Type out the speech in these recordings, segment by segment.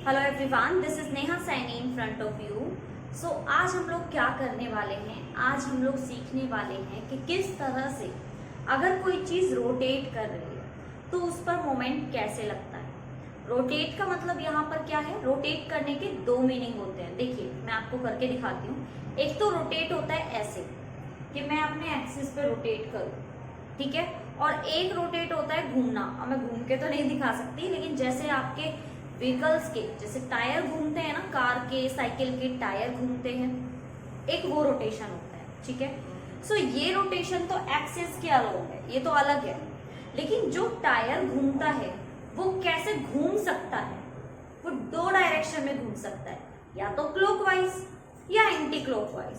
Hello everyone, this is Neha Saini in front of you. So आज हम लोग क्या करने वाले हैं, आज हम लोग सीखने वाले हैं कि किस तरह से अगर कोई चीज़ रोटेट कर रही है तो उस पर मोमेंट कैसे लगता है। रोटेट का मतलब यहाँ पर क्या है, रोटेट करने के दो मीनिंग होते हैं। देखिए मैं आपको करके दिखाती हूँ। एक तो रोटेट होता है ऐसे कि मैं अपने एक्सिस पे रोटेट करूँ, ठीक है, और एक रोटेट होता है घूमना। अब मैं घूम के तो नहीं दिखा सकती, लेकिन जैसे आपके व्हीकल्स के जैसे टायर घूमते हैं ना, कार के साइकिल के टायर घूमते हैं, एक वो रोटेशन होता है, ठीक है। सो ये रोटेशन तो एक्सिस के अलोंग है, ये तो अलग है। लेकिन जो टायर घूमता है वो कैसे घूम सकता है, वो दो डायरेक्शन में घूम सकता है, या तो क्लॉकवाइज या एंटी क्लॉकवाइज।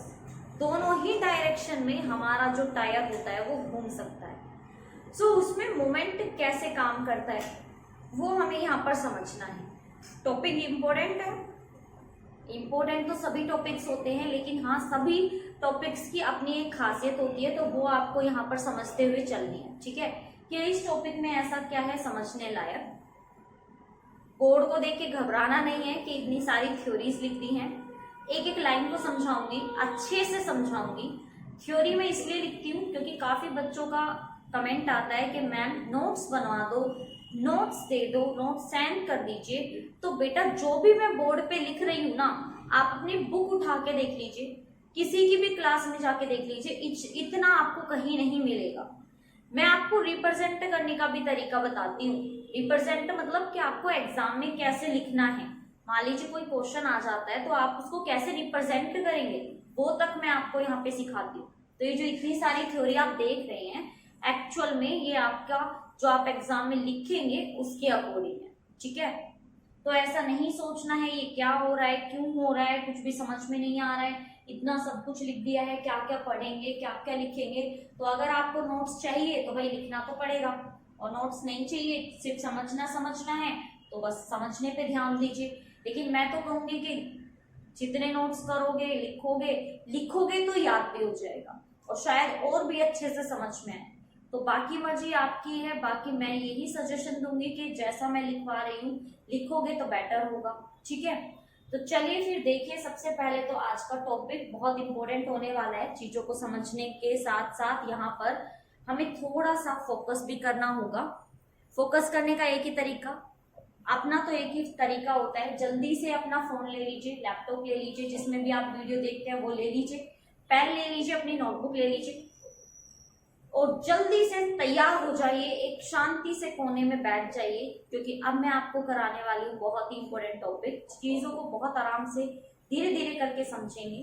दोनों ही डायरेक्शन में हमारा जो टायर होता है वो घूम सकता है। सो उसमें मोमेंट कैसे काम करता है वो हमें यहाँ पर समझना है। टॉपिक इम्पोर्टेंट है, इम्पोर्टेंट तो सभी टॉपिक्स होते हैं, लेकिन हाँ सभी टॉपिक्स की अपनी एक खासियत होती है, तो वो आपको यहाँ पर समझते हुए चलनी है, ठीक है, कि इस टॉपिक में ऐसा क्या है समझने लायक। बोर्ड को देख के घबराना नहीं है कि इतनी सारी थ्योरीज लिख दी हैं। एक एक लाइन को समझाऊंगी, अच्छे से समझाऊंगी। थ्योरी में इसलिए लिखती हूँ क्योंकि काफी बच्चों का कमेंट आता है कि मैम नोट्स बनवा दो, नोट्स दे दो, नोट्स सेंड कर दीजिए। तो बेटा जो भी मैं बोर्ड पे लिख रही हूँ ना, आप अपनी बुक उठा के देख लीजिए, किसी की भी क्लास में जाके देख लीजिए, इतना आपको कहीं नहीं मिलेगा। मैं आपको रिप्रेजेंट करने का भी तरीका बताती हूँ। रिप्रेजेंट मतलब कि आपको एग्जाम में कैसे लिखना है। मान लीजिए कोई क्वेश्चन आ जाता है तो आप उसको कैसे रिप्रेजेंट करेंगे, वो तक मैं आपको यहाँ पे सिखाती हूँ। तो ये जो इतनी सारी थ्योरी आप देख रहे हैं, एक्चुअल में ये आपका जो आप एग्जाम में लिखेंगे उसके अकॉर्डिंग है, ठीक है। तो ऐसा नहीं सोचना है ये क्या हो रहा है, क्यों हो रहा है, कुछ भी समझ में नहीं आ रहा है, इतना सब कुछ लिख दिया है, क्या क्या पढ़ेंगे, क्या क्या लिखेंगे। तो अगर आपको नोट्स चाहिए तो भाई लिखना तो पड़ेगा, और नोट्स नहीं चाहिए, सिर्फ समझना है तो बस समझने पे ध्यान दीजिए। लेकिन मैं तो कहूंगी कि जितने नोट्स करोगे, लिखोगे तो याद भी हो जाएगा और शायद और भी अच्छे से समझ में आए। तो बाकी मर्जी आपकी है, बाकी मैं यही सजेशन दूंगी कि जैसा मैं लिखवा रही हूँ लिखोगे तो बेटर होगा, ठीक है। तो चलिए फिर देखिए, सबसे पहले तो आज का टॉपिक बहुत इंपॉर्टेंट होने वाला है। चीजों को समझने के साथ साथ यहाँ पर हमें थोड़ा सा फोकस भी करना होगा। फोकस करने का एक ही तरीका, अपना तो एक ही तरीका होता है, जल्दी से अपना फोन ले लीजिए, लैपटॉप ले लीजिए, जिसमें भी आप वीडियो देखते हैं वो ले लीजिए, पेन ले लीजिए, अपनी नोटबुक ले लीजिए और जल्दी से तैयार हो जाइए, एक शांति से कोने में बैठ जाइए, क्योंकि अब मैं आपको कराने वाली हूँ बहुत ही इंपॉर्टेंट टॉपिक। चीजों को बहुत आराम से धीरे धीरे करके समझेंगे,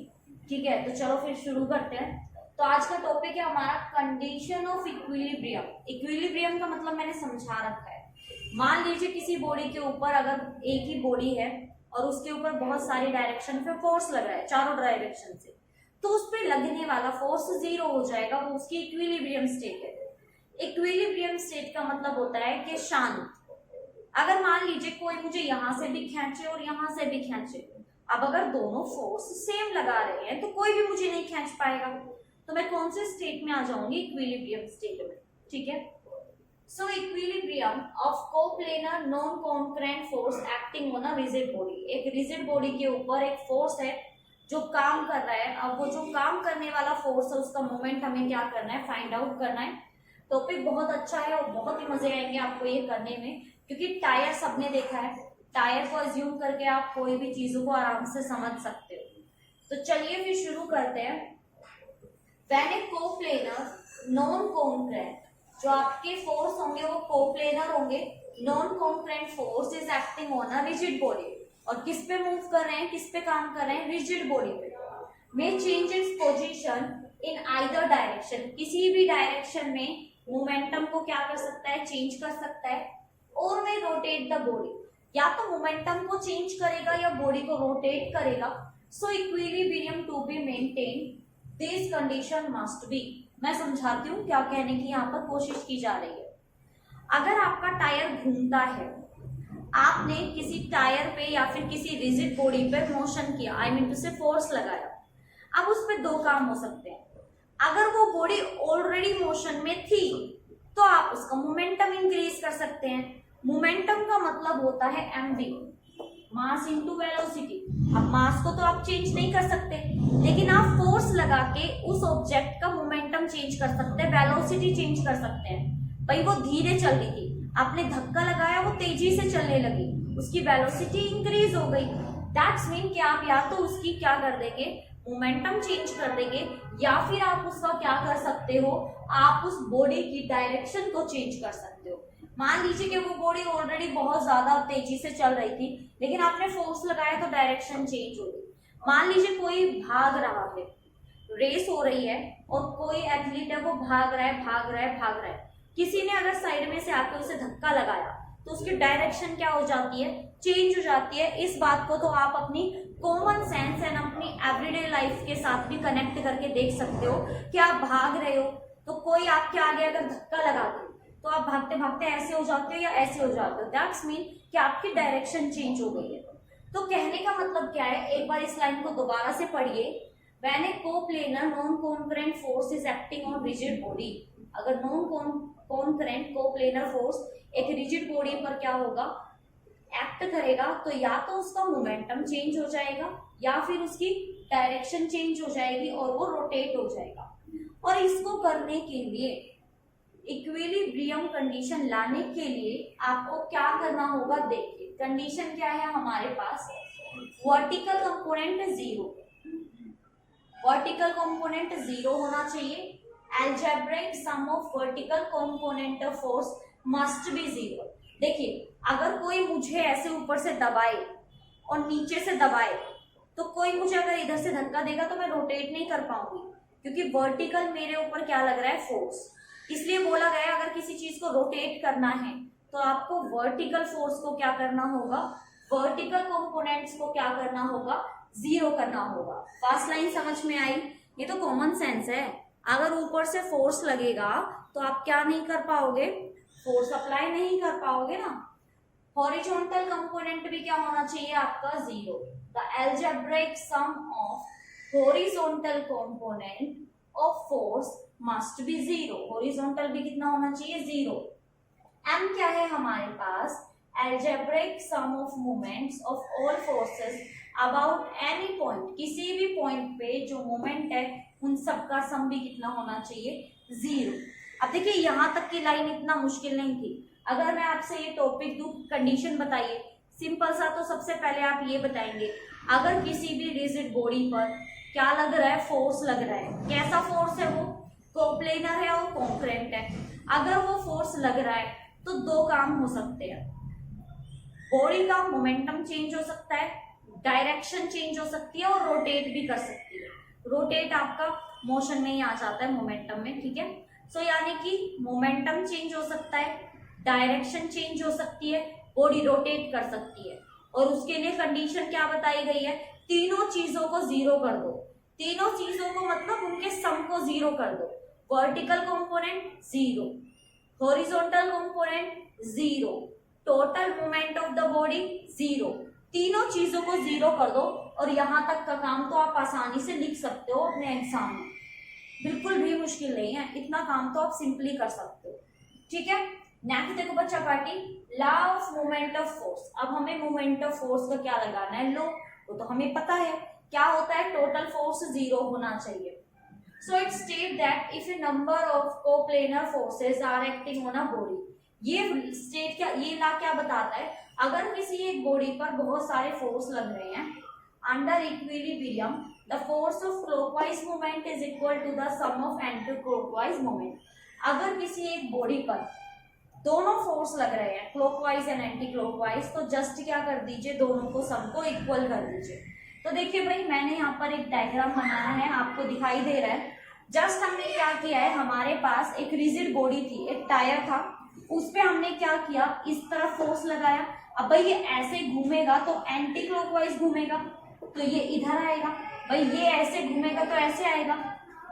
ठीक है। तो चलो फिर शुरू करते हैं। तो आज का टॉपिक है हमारा कंडीशन ऑफ इक्विलिब्रियम। इक्विलिब्रियम का मतलब मैंने समझा रखा है। मान लीजिए किसी बॉडी के ऊपर अगर एक ही बॉडी है और उसके ऊपर बहुत सारी डायरेक्शन पे फोर्स लगा है, चारों डायरेक्शन से, तो उस पे लगने वाला फोर्स जीरो हो जाएगा, वो उसकी इक्विलिब्रियम स्टेट है। इक्विलिब्रियम स्टेट का मतलब होता है कि शांत। अगर मान लीजिए कोई मुझे यहां से भी खींचे और यहां से भी खींचे, अब अगर दोनों फोर्स सेम लगा रहे हैं तो कोई भी मुझे नहीं खींच पाएगा, तो मैं कौन से स्टेट में आ जाऊंगी, इक्विलिब्रियम स्टेट में, ठीक है। सो equilibrium of coplanar non concurrent force acting on a rigid body. एक रिजिड बॉडी के ऊपर एक फोर्स है जो काम कर रहा है। अब वो जो काम करने वाला फोर्स है उसका मोमेंट हमें क्या करना है, फाइंड आउट करना है। टॉपिक बहुत अच्छा है और बहुत ही मजे आएंगे आपको ये करने में, क्योंकि टायर सबने देखा है, टायर को अज्यूम करके आप कोई भी चीजों को आराम से समझ सकते हो। तो चलिए फिर शुरू करते हैं। When A coplanar non concurrent, जो आपके फोर्स होंगे वो कोप्लेनर होंगे, non concurrent force is acting on a rigid body. और किस पे मूव कर रहे हैं, किस पे काम कर रहे हैं, रिजिड बॉडी पे। मे change its position in either direction, किसी भी डायरेक्शन में मोमेंटम को क्या कर सकता है, चेंज कर सकता है। और मे रोटेट द बॉडी, या तो मोमेंटम को चेंज करेगा या बॉडी को रोटेट करेगा। So equilibrium to be maintain this condition must be. मैं समझाती हूँ क्या कहने की यहाँ पर कोशिश की जा रही है। अगर आपका टायर घूमता है, आपने किसी टायर पे या फिर किसी रिजिड बॉडी पे मोशन किया, आई मीन टू से फोर्स लगाया, अब उस पे दो काम हो सकते हैं। अगर वो बॉडी ऑलरेडी मोशन में थी तो आप उसका मोमेंटम इंक्रीज कर सकते हैं। मोमेंटम का मतलब होता है mv। Mass into velocity. अब मास को तो आप चेंज नहीं कर सकते, लेकिन आप फोर्स लगा के उस ऑब्जेक्ट का मोमेंटम चेंज कर सकते हैं, वेलोसिटी चेंज कर सकते हैं। भाई वो धीरे चल रही थी, आपने धक्का लगाया, वो तेजी से चलने लगी, उसकी वेलोसिटी इंक्रीज हो गई। दैट्स मीन कि आप या तो उसकी क्या कर देंगे, मोमेंटम चेंज कर देंगे, या फिर आप उसका क्या कर सकते हो, आप उस बॉडी की डायरेक्शन को चेंज कर सकते हो। मान लीजिए कि वो बॉडी ऑलरेडी बहुत ज्यादा तेजी से चल रही थी, लेकिन आपने फोर्स लगाया तो डायरेक्शन चेंज हो गई। मान लीजिए कोई भाग रहा है, रेस हो रही है और कोई एथलीट है वो भाग रहा है भाग रहा है भाग रहा है, किसी ने अगर साइड में से आके उसे धक्का लगाया तो उसकी डायरेक्शन क्या हो जाती है, चेंज हो जाती है। इस बात को तो आप अपनी कॉमन सेंस एंड अपनी एवरीडे लाइफ के साथ भी कनेक्ट करके देख सकते हो कि आप भाग रहे हो तो कोई आपके आगे अगर धक्का लगा दे तो आप भागते भागते ऐसे हो जाते हो या ऐसे हो जाते हो। दैट्स मीन कि आपकी डायरेक्शन चेंज हो गई है। तो कहने का मतलब क्या है, एक बार इस लाइन को दोबारा से पढ़िए। When A coplanar non concurrent force is acting on rigid body, अगर नॉन कॉन्करेंट कोप्लेनर फोर्स एक रिजिड बॉडी पर क्या होगा, एक्ट करेगा, तो या तो उसका मोमेंटम चेंज हो जाएगा या फिर उसकी डायरेक्शन चेंज हो जाएगी और वो रोटेट हो जाएगा। और इसको करने के लिए, इक्विलिब्रियम कंडीशन लाने के लिए आपको क्या करना होगा, देखिए कंडीशन क्या है हमारे पास, vertical component zero, vertical component zero होना चाहिए। Algebraic sum of vertical component of force must be zero. देखिए अगर कोई मुझे ऐसे ऊपर से दबाए और नीचे से दबाए, तो कोई मुझे अगर इधर से धक्का देगा तो मैं रोटेट नहीं कर पाऊंगी, क्योंकि वर्टिकल मेरे ऊपर क्या लग रहा है, फोर्स। इसलिए बोला गया अगर किसी चीज को रोटेट करना है तो आपको वर्टिकल फोर्स को क्या करना होगा, वर्टिकल कंपोनेंट्स को क्या करना होगा, जीरो करना होगा। फर्स्ट लाइन समझ में आई? ये तो कॉमन सेंस है। अगर ऊपर से फोर्स लगेगा तो आप क्या नहीं कर पाओगे, फोर्स अप्लाई नहीं कर पाओगे ना। हॉरिजॉन्टल कंपोनेंट भी क्या होना चाहिए आपका, zero. The algebraic sum of horizontal component of force must be zero. Horizontal भी कितना होना चाहिए, जीरो। एम क्या है हमारे पास, algebraic sum of moments of all forces about any point, किसी भी पॉइंट पे जो मोमेंट है उन सब का सम भी कितना होना चाहिए, जीरो। अब देखिए यहाँ तक की लाइन इतना मुश्किल नहीं थी। अगर मैं आपसे ये टॉपिक दूं, कंडीशन बताइए, सिंपल सा। तो सबसे पहले आप ये बताएंगे, अगर किसी भी रिजिड बॉडी पर क्या लग रहा है, फोर्स लग रहा है, कैसा फोर्स है वो, कोप्लेनर है और कॉन्करेंट है। अगर वो फोर्स लग रहा है तो दो काम हो सकते हैं, बॉडी का मोमेंटम चेंज हो सकता है, डायरेक्शन चेंज हो सकती है और रोटेट भी कर सकती है। रोटेट आपका मोशन में ही आ जाता है, मोमेंटम में, ठीक है। सो यानी कि मोमेंटम चेंज हो सकता है, डायरेक्शन चेंज हो सकती है, बॉडी रोटेट कर सकती है। और उसके लिए कंडीशन क्या बताई गई है, तीनों चीजों को जीरो कर दो। तीनों चीजों को मतलब उनके सम को जीरो कर दो। Vertical component zero, horizontal component zero, total movement of the body zero. तीनों चीजों को जीरो कर दो और यहां तक का काम तो आप आसानी से लिख सकते हो अपने एग्जाम में, बिल्कुल भी मुश्किल नहीं है। इतना काम तो आप सिंपली कर सकते हो, ठीक है। नेक्स्ट देखो बच्चा party, law of movement of force. अब हमें मूवमेंट ऑफ फोर्स का क्या लगाना है, लो, वो तो हमें पता है क्या होता है, टोटल फोर्स जीरो होना चाहिए। So it state that if a number of coplanar forces are acting on a body, ये स्टेट क्या, ये लॉ क्या बताता है, अगर किसी एक बॉडी पर बहुत सारे फोर्स लग रहे हैं under equilibrium, the force of clockwise movement is equal to the sum of anti clockwise movement. अगर किसी एक बॉडी पर दोनों फोर्स लग रहे हैं, क्लॉकवाइज एंड एंटी क्लॉकवाइज, तो जस्ट क्या कर दीजिए, दोनों को सम को इक्वल कर दीजिए। तो देखिए भाई मैंने यहाँ पर एक डायग्राम बनाया है, आपको दिखाई दे रहा है। जस्ट हमने क्या किया है, हमारे पास एक रिजिड बॉडी थी, एक टायर था, उस पे हमने क्या किया, इस तरफ फोर्स लगाया। अब भाई ये ऐसे घूमेगा तो एंटी क्लॉकवाइज घूमेगा, तो ये इधर आएगा। भाई ये ऐसे घूमेगा तो ऐसे आएगा।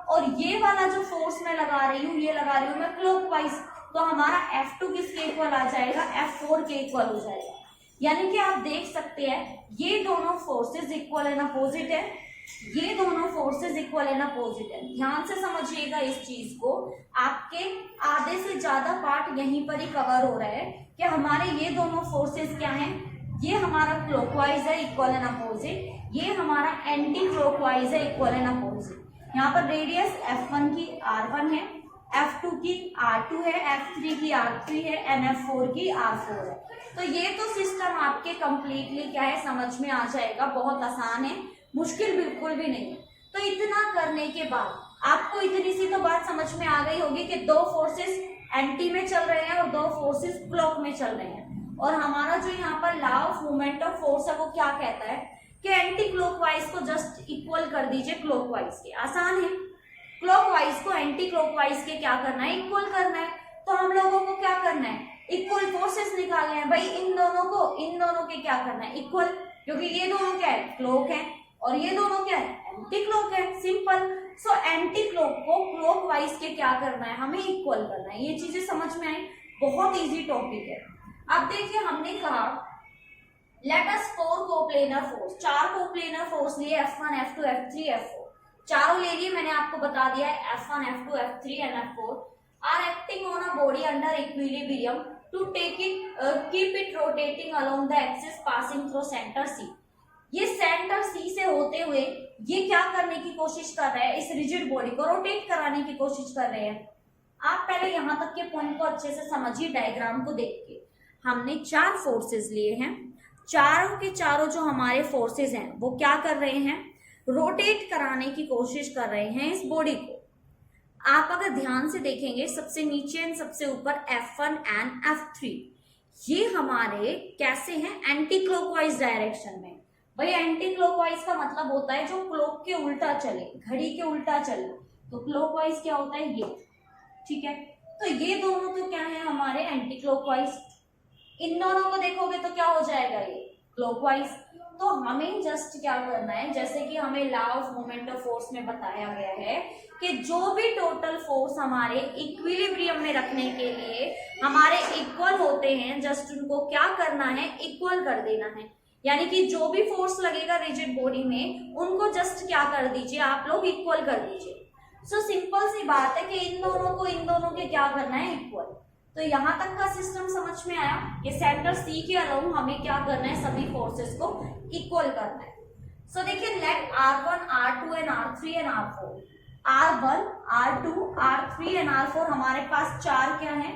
और ये वाला जो फोर्स मैं लगा रही हूँ, ये लगा रही हूँ मैं क्लॉकवाइज, तो हमारा F2 किसके इक्वल आ जाएगा, F4 के इक्वल हो जाएगा। यानी कि आप देख सकते हैं ये दोनों फोर्सेस इक्वल एंड अपोजिट है, ये दोनों फोर्सेस इक्वल एंड अपोजिट है। ध्यान से समझिएगा इस चीज को, आपके आधे से ज्यादा पार्ट यहीं पर ही कवर हो रहा है कि हमारे ये दोनों फोर्सेस क्या हैं, ये हमारा क्लॉकवाइज है, इक्वल एंड अपोजिट, ये हमारा एंटी क्लॉकवाइज है, इक्वल एंड अपोजिट। यहाँ पर रेडियस F1 की R1 है, F2 की R2 है, F3 की R3 है एंड F4 की R4 है। तो ये तो सिस्टम आपके कंप्लीटली क्या है, समझ में आ जाएगा, बहुत आसान है, मुश्किल बिल्कुल भी नहीं है। तो इतना करने के बाद आपको इतनी सी तो बात समझ में आ गई होगी कि दो फोर्सेस एंटी में चल रहे हैं और दो फोर्सेस क्लॉक में चल रहे हैं। और हमारा जो यहाँ पर law of movement of force है वो क्या कहता है कि एंटी क्लॉकवाइज को जस्ट इक्वल कर दीजिए क्लॉकवाइज के। आसान है, क्लॉकवाइज को एंटी क्लॉकवाइज के क्या करना है, इक्वल करना है। तो हम लोगों को क्या करना है, इक्वल फोर्सेस निकालने हैं भाई। इन दोनों के क्या करना है, इक्वल, क्योंकि ये दोनों क्या है, क्लॉक है, और ये दोनों क्या है, एंटी क्लॉक है। सिंपल। सो एंटी क्लॉक को क्लॉकवाइज के क्या करना है, हमें इक्वल करना है। ये चीजें समझ में आई, बहुत इजी टॉपिक है। अब देखिए, हमने कहा let us 4 coplanar force, 4 coplanar force लिए, F1, F2, F3, F4, चारों ले लिए। मैंने आपको बता दिया है F1, F2, F3 and F4 are acting on a body under equilibrium to take it keep it rotating along the axis passing through centre C। ये सेंटर C से होते हुए ये क्या करने की कोशिश कर रहे हैं, इस रिजिड बॉडी को रोटेट कराने की कोशिश कर रहे हैं। आप पहले यहां तक के पॉइंट को अच्छे से समझिए, डायग्राम को देख के। हमने 4 फोर्सेस लिए हैं, चारों के चारों जो हमारे फोर्सेस हैं वो क्या कर रहे हैं, रोटेट कराने की कोशिश कर रहे हैं इस बॉडी को। आप अगर ध्यान से देखेंगे, सबसे नीचे एंड सबसे ऊपर F1 एंड F3 ये हमारे कैसे हैं, एंटी क्लॉकवाइज डायरेक्शन में। भाई एंटी क्लॉकवाइज का मतलब होता है जो क्लॉक के उल्टा चले, घड़ी के उल्टा चले। तो क्लॉकवाइज क्या होता है, ये, ठीक है। तो ये दोनों तो क्या है हमारे एंटी क्लॉकवाइज। इन दोनों को देखोगे तो क्या हो जाएगा, ये क्लॉकवाइज। तो हमें जस्ट क्या करना है, जैसे कि हमें law of moment of force में बताया गया है कि जो भी टोटल फोर्स हमारे इक्विलिब्रियम में रखने के लिए हमारे इक्वल होते हैं, जस्ट उनको क्या करना है, इक्वल कर देना है। यानी कि जो भी फोर्स लगेगा रिजिड बॉडी में, उनको जस्ट क्या कर दीजिए, आप लोग इक्वल कर दीजिए। सो सिंपल सी बात है कि इन दोनों के क्या करना है, इक्वल। तो यहां तक का सिस्टम समझ में आया कि सेंटर C के अलावा हमें क्या करना है, सभी फोर्सेस को इक्वल करना है। सो देखिए, late R1, R2 and R3 and R4, R1, R2, R3 and R4 हमारे पास 4 क्या है,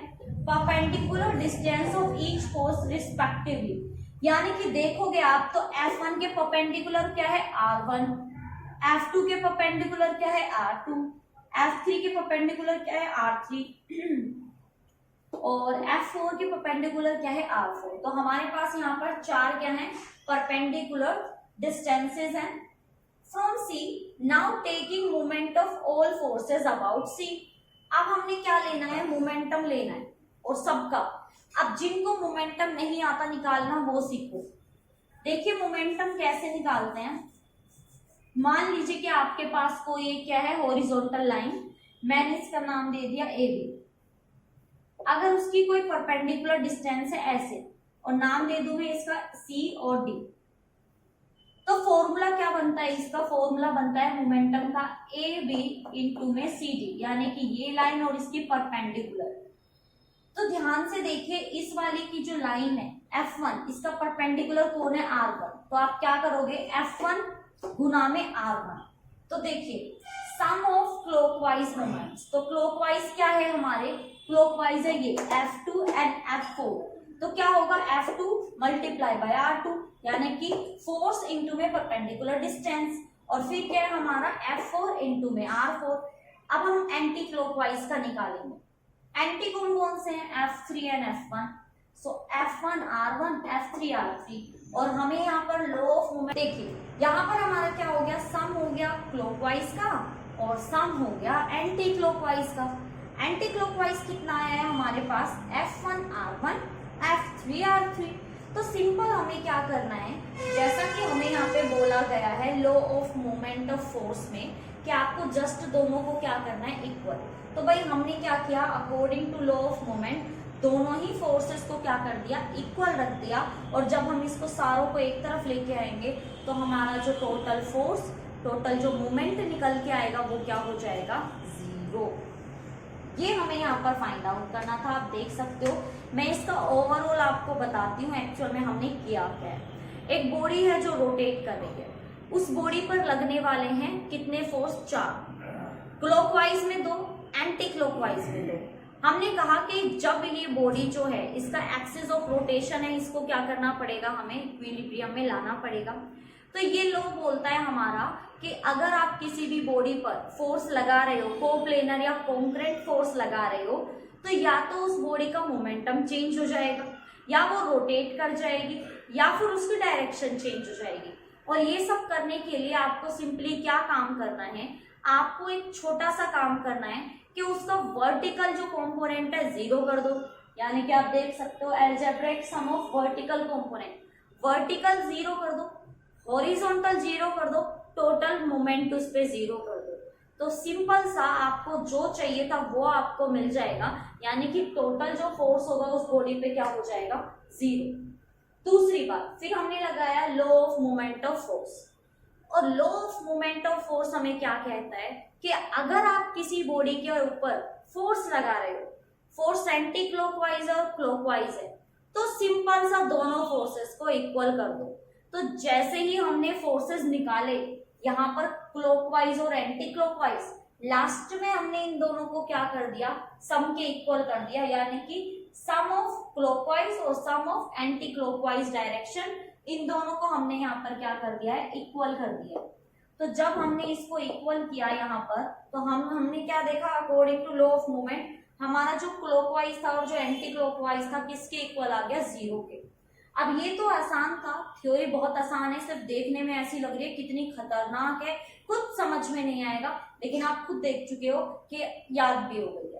perpendicular distance of each force respectively. यानी कि देखोगे आप तो F1 के परपेंडिकुलर क्या है, R1, F2 के परपेंडिकुलर क्या है, R2, F3 के परपेंडिकुलर क्या है, R3 और F4 के परपेंडिकुलर क्या है, R4। तो हमारे पास यहाँ पर 4 क्या है, परपेंडिकुलर डिस्टेंसेस हैं from C। Now taking moment of all forces about C। अब हमने क्या लेना है, मोमेंटम लेना है और सबका। अब जिनको मोमेंटम नहीं आता निकालना वो सीखो। देखिए मोमेंटम कैसे निकालते हैं। मान लीजिए कि आपके पास कोई क्या है, हॉरिजॉन्टल लाइन, मैंने इसका नाम दे दिया AB। अगर उसकी कोई परपेंडिकुलर डिस्टेंस है ऐसे, और नाम दे दूं मैं इसका C और D, तो फॉर्मूला क्या बनता है, इसका फॉर्मूला बनता है मोमेंटम का AB इंटू में CD, यानी कि ये लाइन और इसकी परपेंडिकुलर। तो ध्यान से देखिए, इस वाली की जो लाइन है F1, इसका परपेंडिकुलर कौन है, R1। तो आप क्या करोगे, F1 गुना में R1। तो देखिए सम ऑफ क्लॉकवाइज मोमेंट्स, तो क्लॉकवाइज क्या है हमारे, क्लॉकवाइज है ये F2 एंड F4। तो क्या होगा, F2 मल्टीप्लाई बाय R2, यानी कि फोर्स इंटू में परपेंडिकुलर डिस्टेंस, और फिर क्या है हमारा F4 इंटू में R4। अब हम एंटी क्लॉकवाइज का निकालेंगे। एंटी कौन कौन से हैं, F3 and F1। So F1 R1, F3 R3। और हमें यहाँ पर लॉ ऑफ मोमेंट, देखिए यहाँ पर हमारा क्या हो गया, सम हो गया क्लॉकवाइज का और सम हो गया एंटी क्लॉकवाइज का। एंटी क्लॉकवाइज कितना आया है हमारे पास, F1 R1, F3 R3। तो सिंपल हमें क्या करना है, जैसा कि हमें यहाँ पे बोला गया है law of moment of force में कि आपको जस्ट दोनों को क्या करना है, इक्वल। तो भाई हमने क्या किया, according to law of moment दोनों ही फोर्सेस को क्या कर दिया, इक्वल रख दिया। और जब हम इसको सारों को एक तरफ लेके आएंगे तो हमारा जो टोटल फोर्स, टोटल जो मोमेंट निकल के आएगा वो क्या हो जाएगा, 0। ये हमें यहाँ पर फाइंड आउट करना था। आप देख सकते हो, मैं इसका ओवरऑल आपको बताती हूँ एक्चुअल में हमने किया क्या है। एक बॉडी है जो रोटेट कर रही है, उस बॉडी पर लगने वाले हैं कितने फोर्स? 4, क्लॉकवाइज में 2, एंटी क्लॉकवाइज में 2। हमने कहा कि जब ये बॉडी जो है इसका एक्सिस ऑफ रोटेशन है, इसको क्या करना पड़ेगा, हमें इक्विलिब्रियम में लाना पड़ेगा। तो ये लॉ बोलता है हमारा कि अगर आप किसी भी बॉडी पर फोर्स लगा रहे हो, कोप्लेनर या कॉन्करेंट फोर्स लगा रहे हो, तो या तो उस बॉडी का मोमेंटम चेंज हो जाएगा, या वो रोटेट कर जाएगी, या फिर उसकी डायरेक्शन चेंज हो जाएगी। और ये सब करने के लिए आपको सिंपली क्या काम करना है, आपको एक छोटा सा काम करना है कि उसका वर्टिकल जो कंपोनेंट है 0 कर दो। यानी कि आप देख सकते हो algebraic sum of vertical component, vertical 0 कर दो, हॉरिजॉन्टल 0 कर दो, टोटल मोमेंट उस पे 0 कर दो। तो सिंपल सा आपको जो चाहिए था वो आपको मिल जाएगा, यानी कि टोटल जो फोर्स होगा उस बॉडी पे क्या हो जाएगा? 0। दूसरी बात, फिर हमने लगाया law of moment of force. और law of moment of force हमें क्या कहता है कि अगर आप किसी बॉडी के ऊपर फोर्स लगा रहे हो, फोर्स एंटी क्लॉकवाइज और क्लॉकवाइज है, तो सिंपल सा दोनों फोर्सेस को इक्वल कर दो। तो जैसे ही हमने फोर्सेस निकाले यहाँ पर क्लॉकवाइज और एंटी क्लॉकवाइज, लास्ट में हमने इन दोनों को क्या कर दिया? सम के इक्वल कर दिया, यानी कि सम ऑफ क्लॉकवाइज और सम ऑफ एंटी क्लॉकवाइज डायरेक्शन, इन दोनों को हमने यहाँ पर क्या कर दिया है? इक्वल कर दिया। तो जब हमने इसको इक्वल किया यहाँ पर, तो हमने क्या देखा? According to law of movement हमारा जो क्लॉकवाइज था और जो एंटी क्लॉकवाइज था किसके इक्वल आ गया? 0 के। अब ये तो आसान था, थ्योरी बहुत आसान है, सिर्फ देखने में ऐसी लग रही है कितनी खतरनाक है, कुछ समझ में नहीं आएगा, लेकिन आप खुद देख चुके हो कि याद भी हो गई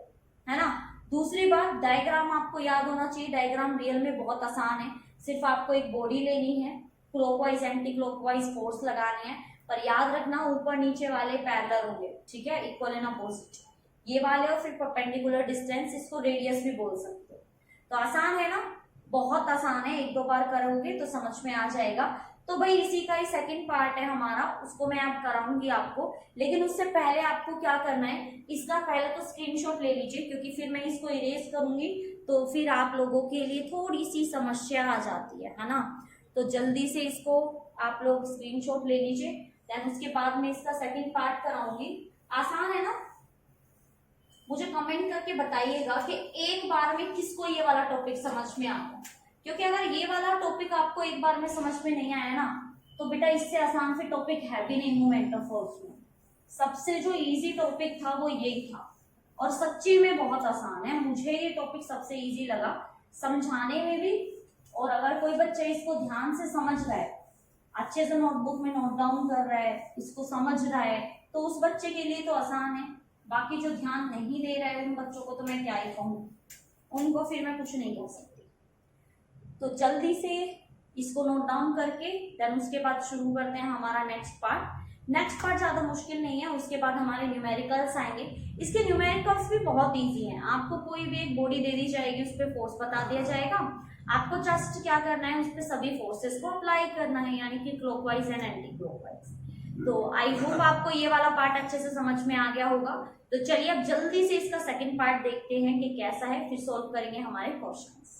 है ना। दूसरी बात, डायग्राम आपको याद होना चाहिए। डायग्राम रियल में बहुत आसान है, सिर्फ आपको एक बॉडी लेनी है, क्लॉकवाइज एंटी क्लॉकवाइज फोर्स लगाने हैं, पर याद रखना ऊपर नीचे वाले पैरेलल होंगे, ठीक है, इक्वल एंड अपोजिट ये वाले, और फिर परपेंडिकुलर डिस्टेंस, इसको रेडियस भी बोल सकते हो। तो आसान है ना, बहुत आसान है, 1-2 बार करोगे तो समझ में आ जाएगा। तो भाई इसी का ही सेकंड पार्ट है हमारा, उसको मैं अब कराऊंगी आपको, लेकिन उससे पहले आपको क्या करना है, इसका पहले तो स्क्रीनशॉट ले लीजिए, क्योंकि फिर मैं इसको इरेज करूंगी तो फिर आप लोगों के लिए थोड़ी सी समस्या आ जाती है ना। तो जल्दी से इसको आप लोग स्क्रीनशॉट ले लीजिए, देन उसके बाद में इसका सेकंड पार्ट कराऊंगी। आसान है ना? मुझे कमेंट करके बताइएगा कि एक बार में किसको ये वाला टॉपिक समझ में आता, क्योंकि अगर ये वाला टॉपिक आपको एक बार में समझ में नहीं आया ना, तो बेटा इससे आसान से टॉपिक है भी नहीं मूवमेंट ऑफ फोर्स में। सबसे जो इजी टॉपिक था वो यही था, और सच्ची में बहुत आसान है। मुझे ये टॉपिक सबसे इजी लगा समझाने में भी, और अगर कोई बच्चा इसको ध्यान से समझ रहा है, अच्छे से नोटबुक में नोट डाउन कर रहा है, इसको समझ रहा है, तो उस बच्चे के लिए तो आसान है। बाकी जो ध्यान नहीं दे रहा है उन बच्चों को तो मैं क्या ही कहूँ, उनको फिर मैं कुछ नहीं कह सकती। तो जल्दी से इसको नोट डाउन करके देन उसके बाद शुरू करते हैं हमारा नेक्स्ट पार्ट। नेक्स्ट पार्ट ज्यादा मुश्किल नहीं है, उसके बाद हमारे न्यूमेरिकल्स आएंगे। इसके न्यूमेरिकल्स भी बहुत इजी हैं। आपको कोई भी एक बॉडी दे दी जाएगी, उस पर फोर्स बता दिया जाएगा, आपको जस्ट क्या करना है, उस पर सभी फोर्सेस को अप्लाई करना है, यानी कि क्लॉकवाइज एंड एंटी क्लॉकवाइज। तो आई होप आपको ये वाला पार्ट अच्छे से समझ में आ गया होगा। तो चलिए अब जल्दी से इसका सेकंड पार्ट देखते हैं कि कैसा है, फिर सॉल्व करेंगे हमारे क्वेश्चंस।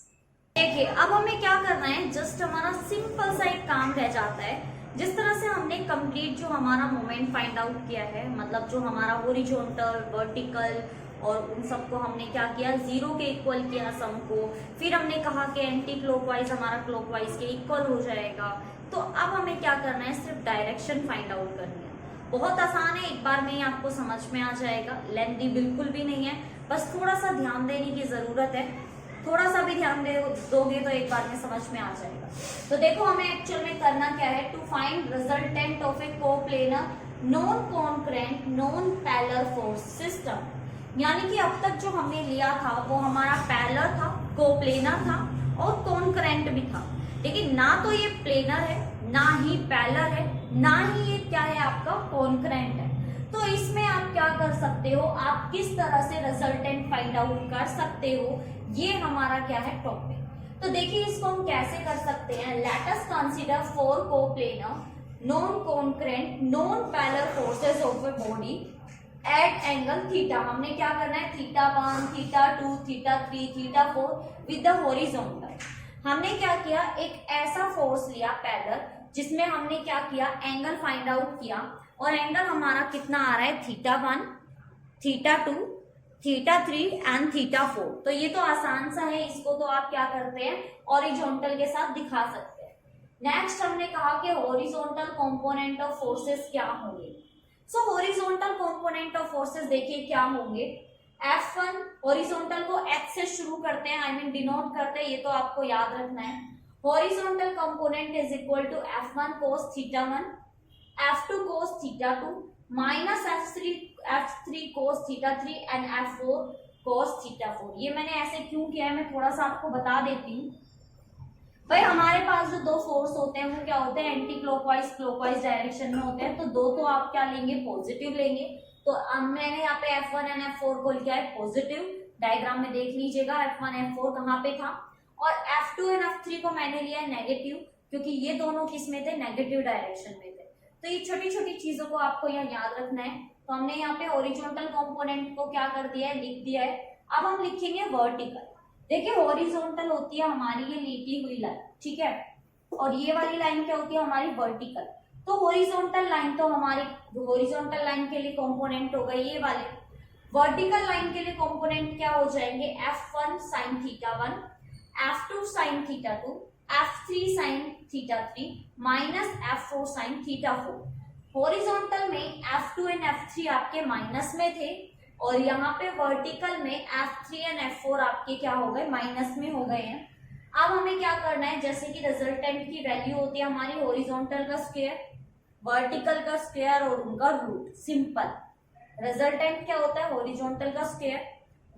देखिए अब हमें क्या करना है, जस्ट हमारा सिंपल सा एक काम रह जाता है। जिस तरह से हमने कंप्लीट जो हमारा मोमेंट फाइंड आउट किया है, मतलब जो हमारा हॉरिजॉन्टल, वर्टिकल और उन सबको हमने क्या किया, 0 के इक्वल किया सम को। फिर हमने कहा कि एंटी क्लॉकवाइज हमारा क्लॉकवाइज के इक्वल हो जाएगा। तो अब हमें क्या करना है, सिर्फ डायरेक्शन फाइंड आउट करनी है। बहुत आसान है, एक बार में ही आपको समझ में आ जाएगा, लेंथी बिल्कुल भी नहीं है, बस थोड़ा सा ध्यान देने की जरूरत है। थोड़ा सा भी ध्यान दोगे तो एक बार में समझ में आ जाएगा। तो देखो हमें एक्चुअल में करना क्या है, to find resultant of a coplanar non concurrent non parallel force system. यानी कि अब तक जो हमने लिया था वो हमारा पैरेलल था, कोप्लेनर था और कॉन्करेंट भी था, लेकिन ना तो ये प्लेनर है, ना ही पैरेलल है, ना ही ये क्या है आपका कॉन्करेंट है। तो इसमें आप क्या कर सकते हो, आप किस तरह से रिजल्टेंट फाइंड आउट कर सकते हो, ये हमारा क्या है टॉपिक। तो देखिए इसको हम कैसे कर सकते हैं, let us consider 4 coplanar non concurrent non parallel forces of a body at angle theta. हमने क्या करना है, theta 1, theta 2, theta 3, theta 4 with the horizontal. हमने क्या किया, एक ऐसा फोर्स लिया पैरेलल जिसमें हमने क्या किया, एंगल फाइंड आउट किया, और एंगल हमारा कितना आ रहा है, theta 1, theta 2, theta 3 and theta 4। तो ये तो आसान सा है, इसको तो आप क्या करते हैं, हॉरिजॉन्टल के साथ दिखा सकते हैं। नेक्स्ट हमने कहा कि हॉरिजॉन्टल कंपोनेंट ऑफ फोर्सेस क्या होंगे। सो हॉरिजॉन्टल कंपोनेंट ऑफ फोर्सेस देखिए क्या होंगे, F1 हॉरिजॉन्टल को H से शुरू करते हैं, आई मीन डिनोट करते हैं, ये तो आपको याद रखना है। Horizontal component is equal to F1 cos theta 1, F2 cos theta 2 minus F3 cos theta 3 and F4 cos theta 4। ये मैंने ऐसे क्यों किया है, मैं थोड़ा सा आपको बता देती हूँ। भाई हमारे पास जो दो फोर्स होते हैं वो क्या होते हैं, एंटी क्लॉकवाइज क्लॉकवाइज डायरेक्शन में होते हैं। तो दो तो आप क्या लेंगे, पॉजिटिव लेंगे। तो मैंने यहाँ पे F1 एंड F4 को लिया है पॉजिटिव, डायग्राम में देख लीजिएगा F1 F4 कहाँ पे था। और F2 एंड F3 को मैंने लिया है नेगेटिव, क्योंकि ये दोनों किस में थे, नेगेटिव डायरेक्शन में थे। तो ये छोटी छोटी चीजों को आपको यहाँ याद रखना है। तो हमने यहाँ पे हॉरिजॉन्टल कंपोनेंट को क्या कर दिया है, लिख दिया है। अब हम लिखेंगे वर्टिकल। देखिए हॉरिजॉन्टल होती है हमारी ये लेटी हुई लाइन, ठीक है, और ये वाली लाइन क्या होती है हमारी वर्टिकल। तो हॉरिजॉन्टल लाइन तो हमारी, हॉरिजॉन्टल लाइन के लिए कंपोनेंट हो गए ये वाले। वर्टिकल लाइन के लिए कंपोनेंट क्या हो जाएंगे, F1 sin theta 1, F2 sin theta 2, F3 sin theta 3 minus F4 sin theta 4। Horizontal में F2 एंड F3 आपके माइनस में थे, और यहाँ पे वर्टिकल में F3 एंड F4 आपके क्या हो गए, माइनस में हो गए हैं। अब हमें क्या करना है, जैसे कि रिजल्टेंट की वैल्यू होती है हमारी हॉरिजॉन्टल का स्क्वायर, वर्टिकल का स्क्वायर और उनका रूट। सिंपल, रिजल्टेंट क्या होता है, हॉरिजॉन्टल का स्क्वायर,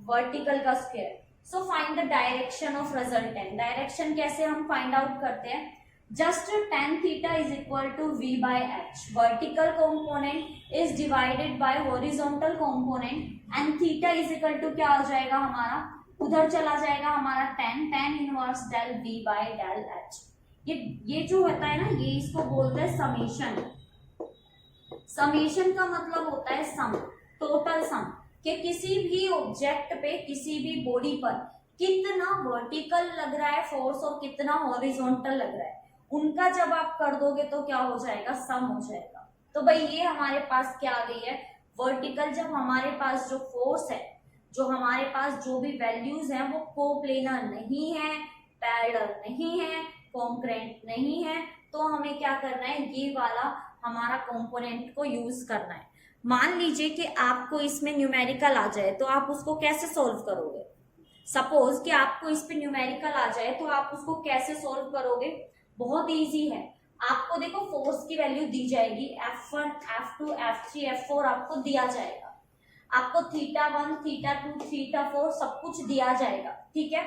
वर्टिकल का square. So find the direction of resultant. Direction कैसे हम फाइंड आउट करते हैं, just tan theta is equal to V by H। Vertical component is divided by horizontal component and theta is equal to क्या हो जाएगा हमारा, उधर चला जाएगा हमारा tan inverse del V by del H। ये जो होता है ना, ये इसको बोलते हैं समेशन। समेशन का मतलब होता है सम, टोटल सम, कि किसी भी ऑब्जेक्ट पे, किसी भी बॉडी पर कितना वर्टिकल लग रहा है फोर्स और कितना हॉरिजॉन्टल लग रहा है, उनका जब आप कर दोगे तो क्या हो जाएगा, सम हो जाएगा। तो भाई ये हमारे पास क्या आ गई है, वर्टिकल। जब हमारे पास जो फोर्स है, जो हमारे पास जो भी वैल्यूज हैं वो कोप्लेनर नहीं है, पैरेलल नहीं है, कॉन्करेंट नहीं है, तो हमें क्या करना है, ये वाला हमारा कंपोनेंट को यूज करना है। मान लीजिए कि आपको इसमें न्यूमेरिकल आ जाए तो आप उसको कैसे सॉल्व करोगे। सपोज कि आपको इस पे न्यूमेरिकल आ जाए तो आप उसको कैसे सॉल्व करोगे, बहुत इजी है। आपको देखो फोर्स की वैल्यू दी जाएगी, F1, F2, F3, F4 आपको दिया जाएगा। आपको थीटा 1, थीटा 2, थीटा 4 सब कुछ दिया जाएगा, ठीक है।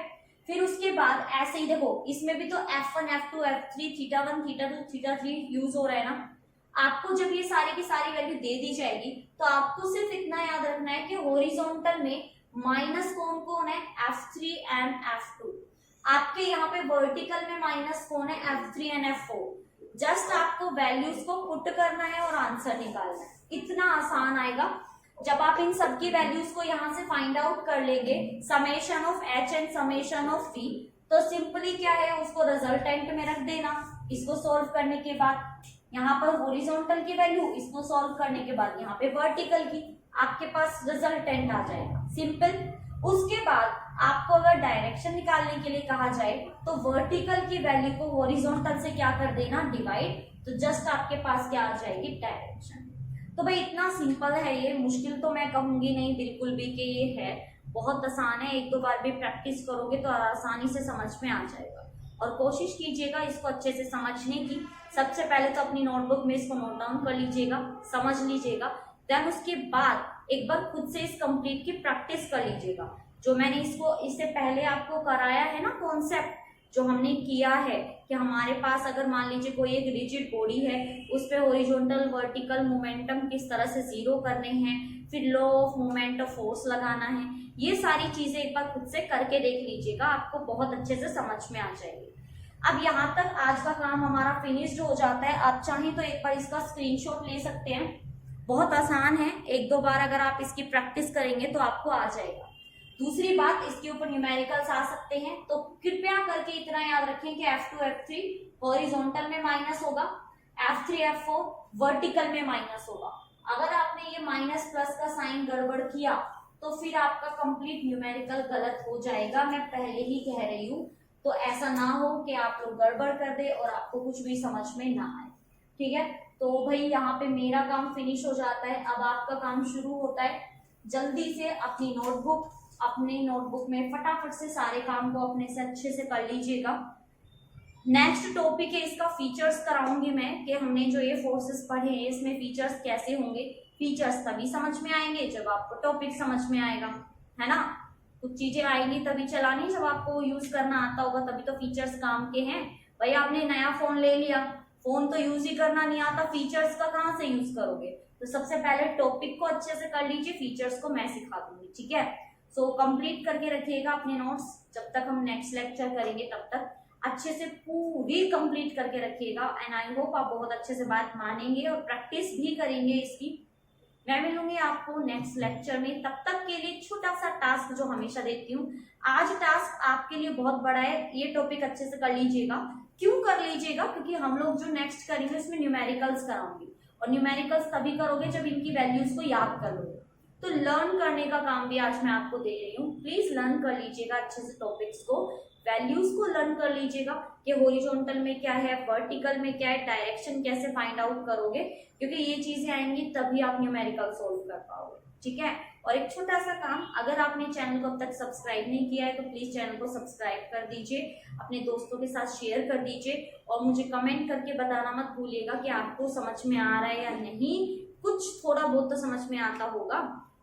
फिर उसके बाद ऐसे ही देखो, इसमें भी तो F1, F2, F3, theta 1, theta 2, theta 3 use हो रहा है ना। आपको जब ये सारी की सारी वैल्यू दे दी जाएगी तो आपको सिर्फ इतना याद रखना है कि हॉरिजॉन्टल में माइनस कौन कौन है, F3 एंड F2। आपके यहाँ पे वर्टिकल में माइनस कौन है, F3 एंड F4। जस्ट आपको वैल्यूज को पुट करना है और आंसर निकालना है, इतना आसान आएगा। जब आप इन सब की वैल्यूज को यहाँ से फाइंड आउट कर लेंगे, summation of H and summation of V, तो सिंपली क्या है, उसको रिजल्टेंट में रख देना। इसको सॉल्व करने के बाद यहाँ पर हॉरिजॉन्टल की वैल्यू, इसको सॉल्व करने के बाद यहाँ पे वर्टिकल की, आपके पास रिजल्टेंट आ जाएगा, सिंपल। उसके बाद आपको अगर डायरेक्शन निकालने के लिए कहा जाए तो वर्टिकल की वैल्यू को हॉरिजॉन्टल से क्या कर देना, डिवाइड, तो जस्ट आपके पास क्या आ जाएगी, डायरेक्शन। तो भाई इतना सिंपल है ये, मुश्किल तो मैं कहूंगी नहीं बिल्कुल भी कि ये है, बहुत आसान है। एक दो बार भी प्रैक्टिस करोगे तो आसानी से समझ में आ जाएगा। और कोशिश कीजिएगा इसको अच्छे से समझने की। सबसे पहले तो अपनी नोटबुक में इसको नोट डाउन कर लीजिएगा, समझ लीजिएगा, देन उसके बाद एक बार खुद से इस कंप्लीट की प्रैक्टिस कर लीजिएगा। जो मैंने इससे पहले आपको कराया है ना कॉन्सेप्ट, जो हमने किया है कि हमारे पास अगर मान लीजिए कोई एक रिजिड बॉडी है, उस पे हॉरिजॉन्टल वर्टिकल मोमेंटम किस तरह से जीरो करने हैं, फिर law of moment of force लगाना है, ये सारी चीजें एक बार खुद से करके देख लीजिएगा, आपको बहुत अच्छे से समझ में आ जाएगी। अब यहाँ तक आज का काम हमारा फिनिश्ड हो जाता है। आप चाहें तो एक बार इसका स्क्रीनशॉट ले सकते हैं बहुत आसान है, एक दो बार अगर आप इसकी प्रैक्टिस करेंगे तो आपको आ जाएगा। दूसरी बात, इसके ऊपर न्यूमेरिकल्स आ सकते हैं, तो कृपया करके इतना याद रखें कि F2 F3 हॉरिजॉन्टल में माइनस होगा, F3 F4 वर्टिकल में माइनस होगा। अगर आपने ये माइनस प्लस का साइन गड़बड़ किया तो फिर आपका कंप्लीट न्यूमेरिकल गलत हो जाएगा, मैं पहले ही कह रही हूँ। तो ऐसा ना हो कि आप लोग गड़बड़ कर दे और आपको कुछ भी समझ में ना आए, ठीक है। तो भाई यहाँ पे मेरा काम फिनिश हो जाता है, अब आपका काम शुरू होता है। जल्दी से अपनी नोटबुक में फटाफट से सारे काम को अपने से अच्छे से कर लीजिएगा। नेक्स्ट टॉपिक है इसका फीचर्स कराऊंगी मैं, कि हमने जो ये फोर्सेस पढ़े हैं इसमें फीचर्स कैसे होंगे। फीचर्स तभी समझ में आएंगे जब आपको टॉपिक समझ में आएगा, है ना। कुछ चीजें आएंगी तभी चलानी, जब आपको यूज करना आता होगा तभी तो फीचर्स काम के हैं। भाई आपने नया फोन ले लिया, फोन तो यूज ही करना नहीं आता, फीचर्स का कहाँ से यूज करोगे। तो सबसे पहले टॉपिक को अच्छे से कर लीजिए, फीचर्स को मैं सिखा दूंगी, ठीक है। सो कंप्लीट करके रखिएगा अपने नोट्स, जब तक हम नेक्स्ट लेक्चर करेंगे तब तक अच्छे से पूरी कंप्लीट करके रखिएगा। एंड आई होप आप बहुत अच्छे से बात मानेंगे और प्रैक्टिस भी करेंगे इसकी। मैं मिलूंगी आपको नेक्स्ट लेक्चर में, तब तक के लिए छोटा सा टास्क जो हमेशा देती हूँ। आज टास्क आपके लिए बहुत बड़ा है, ये टॉपिक अच्छे से कर लीजिएगा। क्यों कर लीजिएगा, क्योंकि हम लोग जो नेक्स्ट करेंगे उसमें न्यूमेरिकल्स कराऊंगी, और न्यूमेरिकल्स तभी करोगे जब इनकी वैल्यूज को याद कर लोगे। तो लर्न करने का काम भी आज मैं आपको दे रही हूँ, प्लीज लर्न कर लीजिएगा अच्छे से टॉपिक्स को, वैल्यूज को लर्न कर लीजिएगा कि हॉरिजॉन्टल में क्या है, वर्टिकल में क्या है, डायरेक्शन कैसे फाइंड आउट करोगे, क्योंकि ये चीजें आएंगी तभी आप न्यूमेरिकल सोल्व कर पाओगे, ठीक है। और एक छोटा सा काम, अगर आपने चैनल को अब तक सब्सक्राइब नहीं किया है तो प्लीज चैनल को सब्सक्राइब कर दीजिए, अपने दोस्तों के साथ शेयर कर दीजिए, और मुझे कमेंट करके बताना मत भूलिएगा कि आपको समझ में आ रहा है या नहीं। कुछ थोड़ा बहुत तो समझ में आता होगा।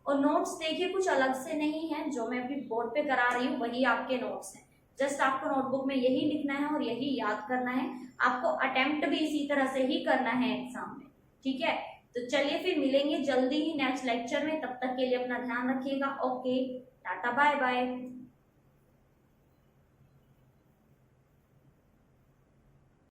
और नोट्स देखिए कुछ अलग से नहीं है, जो मैं अभी बोर्ड पे करा रही हूँ वही आपके नोट्स हैं। जस्ट आपको नोटबुक में यही लिखना है और यही याद करना है, आपको अटेम्प्ट भी इसी तरह से ही करना है एग्जाम में, ठीक है। तो चलिए फिर मिलेंगे जल्दी ही नेक्स्ट लेक्चर में, तब तक के लिए अपना ध्यान रखिएगा। Okay, tata bye bye.